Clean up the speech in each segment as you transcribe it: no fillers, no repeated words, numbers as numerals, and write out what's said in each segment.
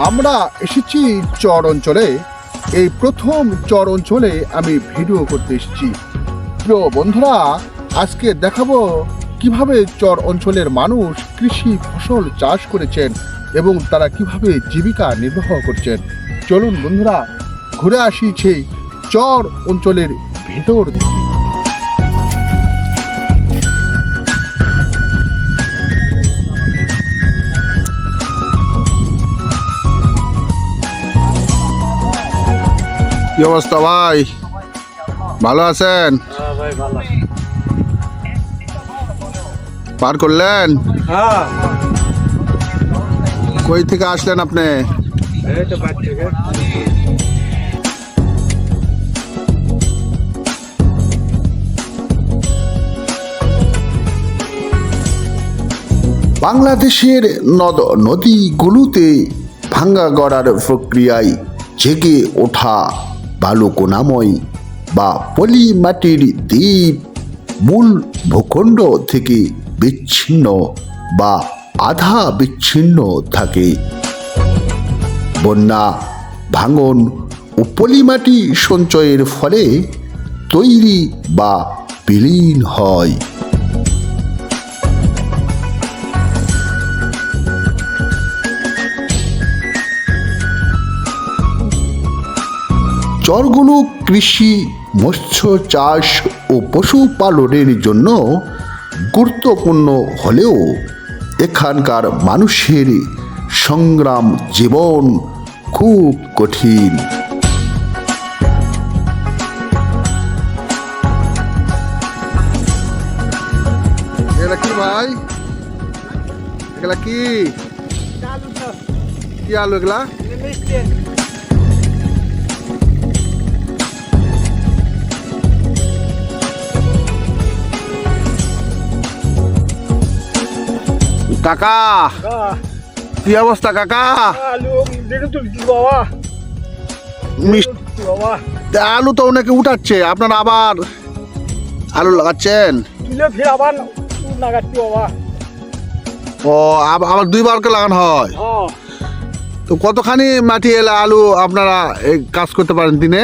আমরা এসেছি চর অঞ্চলে। এই প্রথম চর অঞ্চলে আমি ভিডিও করতে এসেছি। প্রিয় বন্ধুরা, আজকে দেখাবো কিভাবে চর অঞ্চলের মানুষ কৃষি ফসল চাষ করেছেন এবং তারা কিভাবে জীবিকা নির্বাহ করছেন। চলুন বন্ধুরা, ঘুরে আসি সেই চর অঞ্চলের ভেতর দিকে। কি অবস্থা ভাই, ভালো আছেন? পার করলেন? কই থেকে আসলেন আপনি? বাংলাদেশের নদ নদীগুলোতে ভাঙ্গা গড়ার প্রক্রিয়ায় জেগে ওঠা বালুকণাময় বা পলি মাটির দ্বীপ মূল ভূখণ্ড থেকে বিচ্ছিন্ন বা আধা বিচ্ছিন্ন থাকে। বন্যা, ভাঙন ও পলিমাটি সঞ্চয়ের ফলে তৈরি বা বিলীন হয়। চরগুলো কৃষি, মৎস্য চাষ ও পশুপালনের জন্য গুরুত্বপূর্ণ হলেও এখানকার মানুষের সংগ্রাম জীবন খুব কঠিন। এগুলা কি ভাই? এগুলা কি কি আলু এগুলা? কাকা, কি অবস্থা কাকা? আলু তো অনেকে উঠাচ্ছে, আপনারা আবার আলু লাগাচ্ছেন? ও, আবার দুইবার করে লাগানো হয়? তো কতখানি মাটি এলে আলু আপনারা কাজ করতে পারেন দিনে?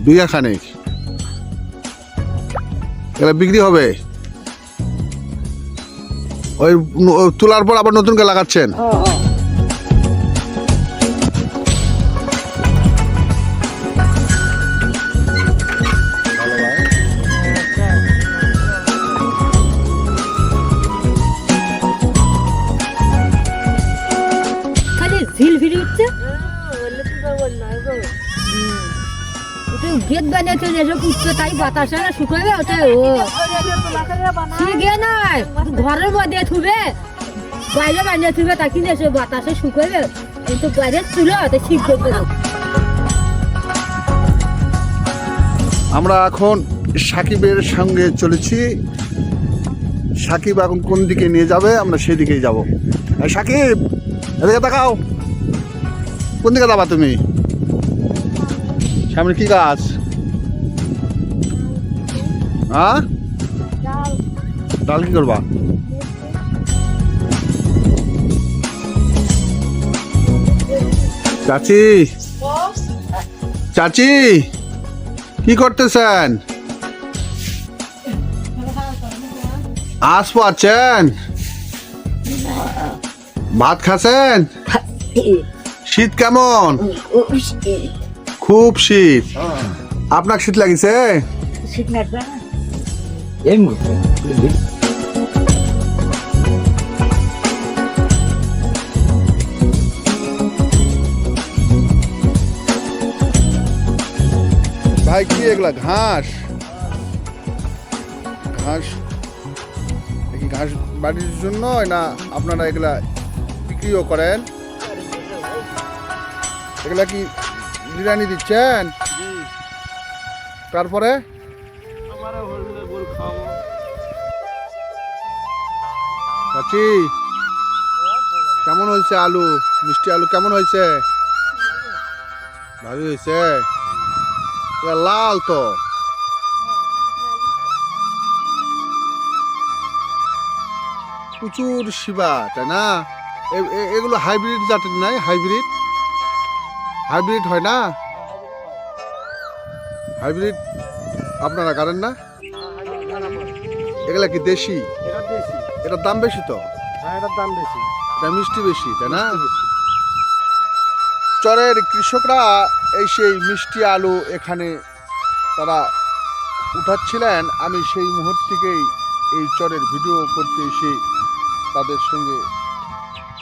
বিঘা খানিক। এগুলা বিক্রি হবে? ওই তোলার পর আবার নতুন করে লাগাচ্ছেন? খালি ঝিল ফিরে উঠছে। গেট বানিয়েছে এসব উঠছে, তাই বাতাসে না শুকাবে ওটা। ও শিখে নাই, ঘরের মধ্যে থুবে, বাইরে বানিয়ে থুবে, তাকে এসে বাতাসে শুকাবে। কিন্তু বাইরে ছিল ওটা শিখবে। আমরা এখন সাকিবের সঙ্গে চলেছি। সাকিব এখন কোন দিকে নিয়ে যাবে আমরা সেই দিকেই যাব। সাকিব, এদিকে তাকাও। কোন দিকে যাবা তুমি? সামনে কি গাছ? হ্যাঁ, ডাল কি করবা? চাচি, চাচি কি করতেছেন? আস পাচ্ছেন? ভাত খাচ্ছেন? শীত কেমন? খুব শীত। আপনার শীত লাগিছে? ভাই কি এগুলা ঘাস? ঘাস কি ঘাস বাড়ির জন্য না আপনারা এগুলা বিক্রিও করেন? এগুলা কি বিরিয়ানি দিচ্ছেন? তারপরে চাচি, কেমন হয়েছে আলু? মিষ্টি আলু কেমন হয়েছে? ভালো হয়েছে? লাল তো। প্রচুর শিবা, তাই না? এগুলো হাইব্রিড জাতের নাই? হাইব্রিড হাইব্রিড হয় না? হাইব্রিড আপনারা করেন না? এগুলা কি দেশি? এটার দাম বেশি তো? হ্যাঁ, এটার দাম বেশি, এটা মিষ্টি বেশি, তাই না? চরের কৃষকরা এই সেই মিষ্টি আলু এখানে তারা উঠাচ্ছিলেন। আমি সেই মুহূর্ত থেকেই এই চরের ভিডিও করতে এসে তাদের সঙ্গে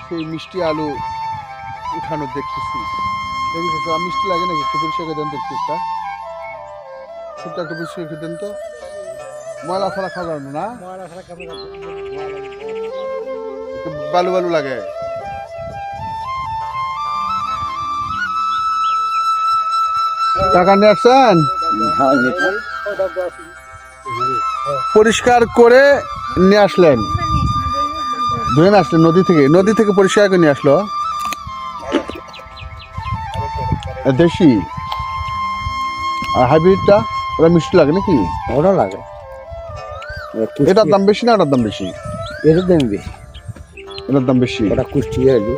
সেই মিষ্টি আলু উঠানো দেখতেছি। দেখতেছি মিষ্টি লাগে নাকি? একটু পরিষ্কার করে দেন তো একটু, একটু পরিষ্কার করে দেন তো। ময়লা ছাড়া খাওয়া যাবে না? একটু বালু বালু লাগে। টাকা নিয়ে আসছেন? পরিষ্কার করে নিয়ে আসলেন, ধুয়ে নিয়ে আসলেন নদী থেকে পরিষ্কার করে নিয়ে আসলো। দেশি আর হাইব্রিডটা ওরা মিষ্টি লাগে নাকি? ওটা লাগে। এটার দাম বেশি না ওটার দাম বেশি? এটার দাম বেশি। এটার দাম বেশি। ওটা কুষ্টিয়া আলু।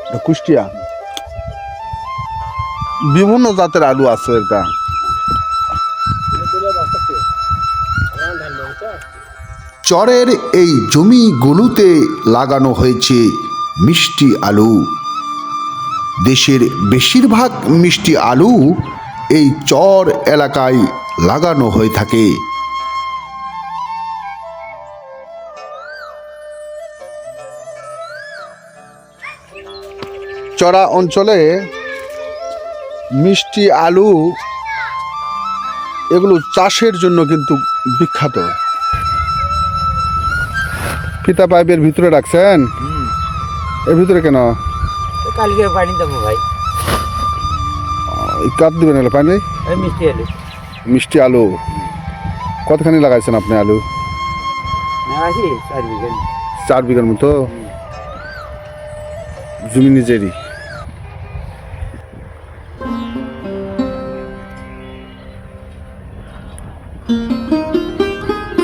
এটা কুষ্টিয়া। বিভিন্ন জাতের আলু আছে এটা। চরের এই জমিগুলোতে লাগানো হয়েছে মিষ্টি আলু। দেশের বেশিরভাগ মিষ্টি আলু এই চর এলাকায় লাগানো হয়ে থাকে। চরা অঞ্চলে মিষ্টি আলু এগুলো চাষের জন্য কিন্তু বিখ্যাত। ফিতা পাইপের ভিতরে রাখছেন? এর ভিতরে কেন? কালকে পানি দেবো ভাই। কাপ দিবেন এলে পানি? মিষ্টি আলু। মিষ্টি আলু কতখানি লাগাইছেন আপনি আলু? 4 বিঘা। 4 বিঘার মতো জমি নিজেরই।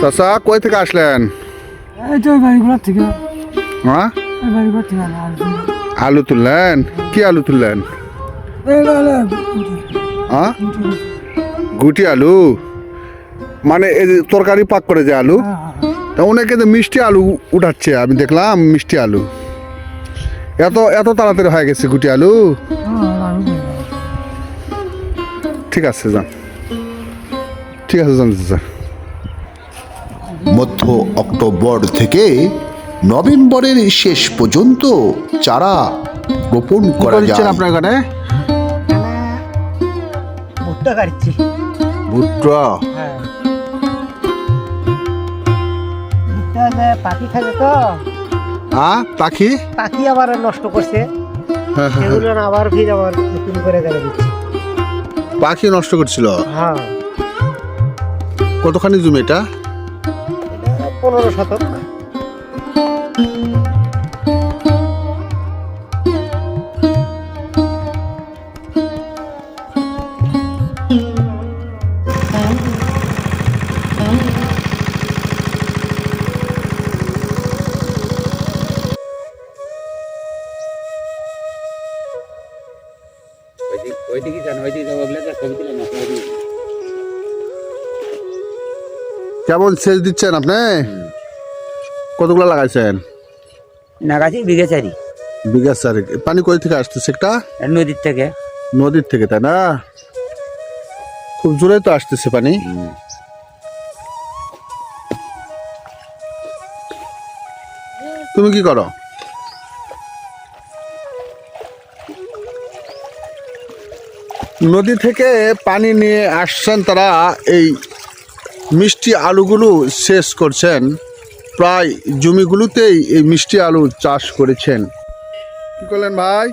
চাচা কই থেকে আসলেন? এই তো বাড়িগুলোর থেকে। হ্যাঁ, বাড়িঘর থেকে আলু তুললেন? কি আলু তুললেন? হ্যাঁ, গুটি আলু মানে এই যে তরকারি পাক করে যে আলু, তা অনেকে তো মিষ্টি আলু উঠাচ্ছে, আমি দেখলাম মিষ্টি আলু। এত এত তাড়াতাড়ি হয়ে গেছে গুটি আলু? ঠিক আছে যান, ঠিক আছে যান চাচা। মধ্য অক্টোবর থেকে নভেম্বরের শেষ পর্যন্ত চারা রোপণ করা দিচ্ছেন যায়। আপনার এখানে? ভুট্টা কাটছি। ভুট্টা? হ্যাঁ, ভুট্টা পাখি খাবে তো। হ্যাঁ, পাখি পাখি আবার নষ্ট করছে, হ্যাঁ, হ্যাঁ, সেগুলো আবার ফির আবার নতুন করে গেলে দিচ্ছি। পাখি নষ্ট করছিল? হ্যাঁ, কতখানি জমি এটা? 15 শতক। ওইদিকে যান, ওইদিকে যাবো বলে ছবি দিলেন না। কেমন সেচ দিচ্ছেন আপনি? কতগুলো লাগাইছেন? নাগাছি বিঘে 4। বিঘা 4। পানি কই থেকে আসতেছে? একটা নদীর থেকে। নদীর থেকে, তাই না? খুব জোরে তো আসতেছে পানি। তুমি কি করো? নদী থেকে পানি নিয়ে আসছেন তারা, এই মিষ্টি আলুগুলো শেষ করছেন। প্রায় জমিগুলোতেই এই মিষ্টি আলু চাষ করেছেন। কি করলেন ভাই?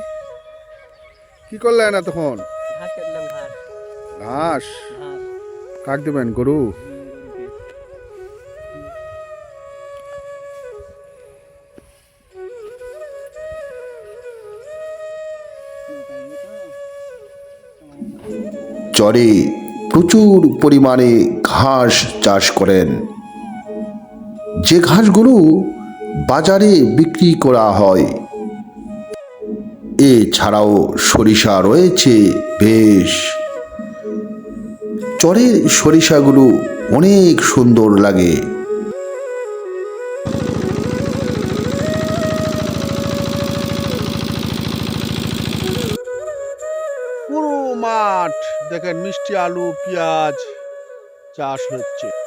কি করলেন এতক্ষণ? ঘাস কাট দেবেন গরু? চরে প্রচুর পরিমাণে ঘাস চাষ করেন, যে ঘাসগুলো বাজারে বিক্রি করা হয়। এছাড়াও সরিষা রয়েছে বেশ। চরের সরিষাগুলো অনেক সুন্দর লাগে। পুরো মাঠ দেখেন মিষ্টি আলু পেঁয়াজ চাষ হচ্ছে।